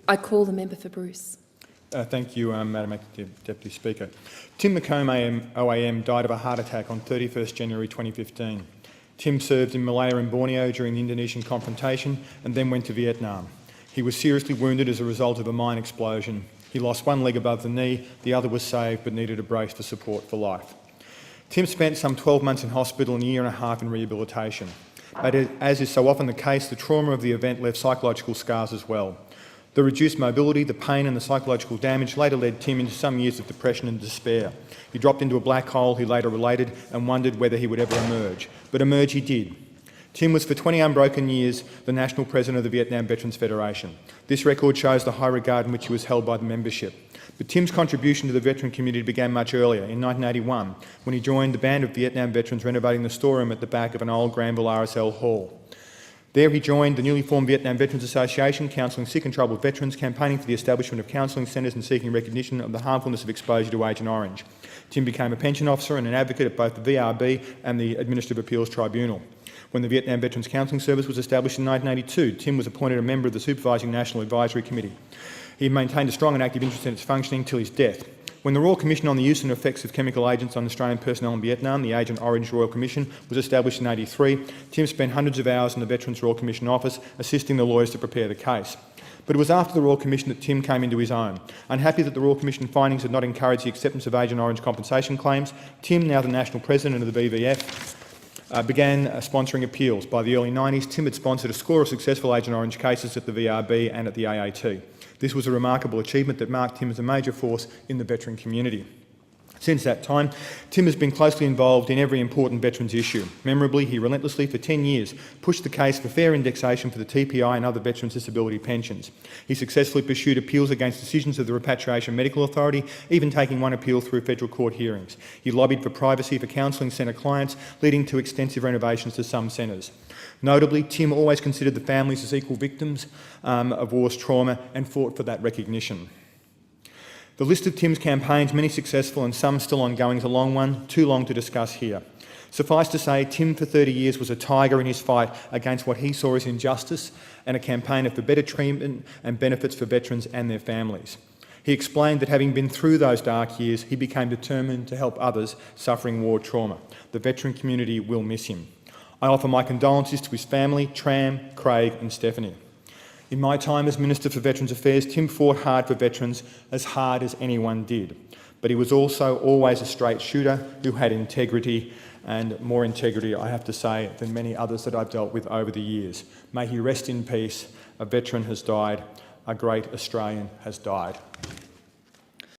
I call the member for Bruce. Thank you, Madam Deputy Speaker. Tim McCombe OAM died of a heart attack on 31st January 2015. Tim served in Malaya and Borneo during the Indonesian confrontation and then went to Vietnam. He was seriously wounded as a result of a mine explosion. He lost one leg above the knee, the other was saved but needed a brace for support for life. Tim spent some 12 months in hospital and a year and a half in rehabilitation. But as is so often the case, the trauma of the event left psychological scars as well. The reduced mobility, the pain and the psychological damage later led Tim into some years of depression and despair. He dropped into a black hole, he later related, and wondered whether he would ever emerge. But emerge he did. Tim was for 20 unbroken years the National President of the Vietnam Veterans Federation. This record shows the high regard in which he was held by the membership. But Tim's contribution to the veteran community began much earlier, in 1981, when he joined the band of Vietnam veterans renovating the storeroom at the back of an old Granville RSL hall. There he joined the newly formed Vietnam Veterans Association, counselling sick and troubled veterans, campaigning for the establishment of counselling centres and seeking recognition of the harmfulness of exposure to Agent Orange. Tim became a pension officer and an advocate at both the VRB and the Administrative Appeals Tribunal. When the Vietnam Veterans Counselling Service was established in 1982, Tim was appointed a member of the Supervising National Advisory Committee. He maintained a strong and active interest in its functioning till his death. When the Royal Commission on the Use and Effects of Chemical Agents on Australian Personnel in Vietnam, the Agent Orange Royal Commission, was established in 1983, Tim spent hundreds of hours in the Veterans Royal Commission office assisting the lawyers to prepare the case. But it was after the Royal Commission that Tim came into his own. Unhappy that the Royal Commission findings had not encouraged the acceptance of Agent Orange compensation claims, Tim, now the National President of the VVF, began sponsoring appeals. By the early 90s, Tim had sponsored a score of successful Agent Orange cases at the VRB and at the AAT. This was a remarkable achievement that marked him as a major force in the veteran community. Since that time, Tim has been closely involved in every important veterans issue. Memorably, he relentlessly, for 10 years, pushed the case for fair indexation for the TPI and other veterans' disability pensions. He successfully pursued appeals against decisions of the Repatriation Medical Authority, even taking one appeal through federal court hearings. He lobbied for privacy for counselling centre clients, leading to extensive renovations to some centres. Notably, Tim always considered the families as equal victims of war's trauma and fought for that recognition. The list of Tim's campaigns, many successful and some still ongoing, is a long one, too long to discuss here. Suffice to say, Tim for 30 years was a tiger in his fight against what he saw as injustice and a campaigner for better treatment and benefits for veterans and their families. He explained that having been through those dark years, he became determined to help others suffering war trauma. The veteran community will miss him. I offer my condolences to his family, Tram, Craig and Stephanie. In my time as Minister for Veterans Affairs, Tim fought hard for veterans, as hard as anyone did. But he was also always a straight shooter who had integrity, and more integrity, I have to say, than many others that I've dealt with over the years. May he rest in peace. A veteran has died. A great Australian has died.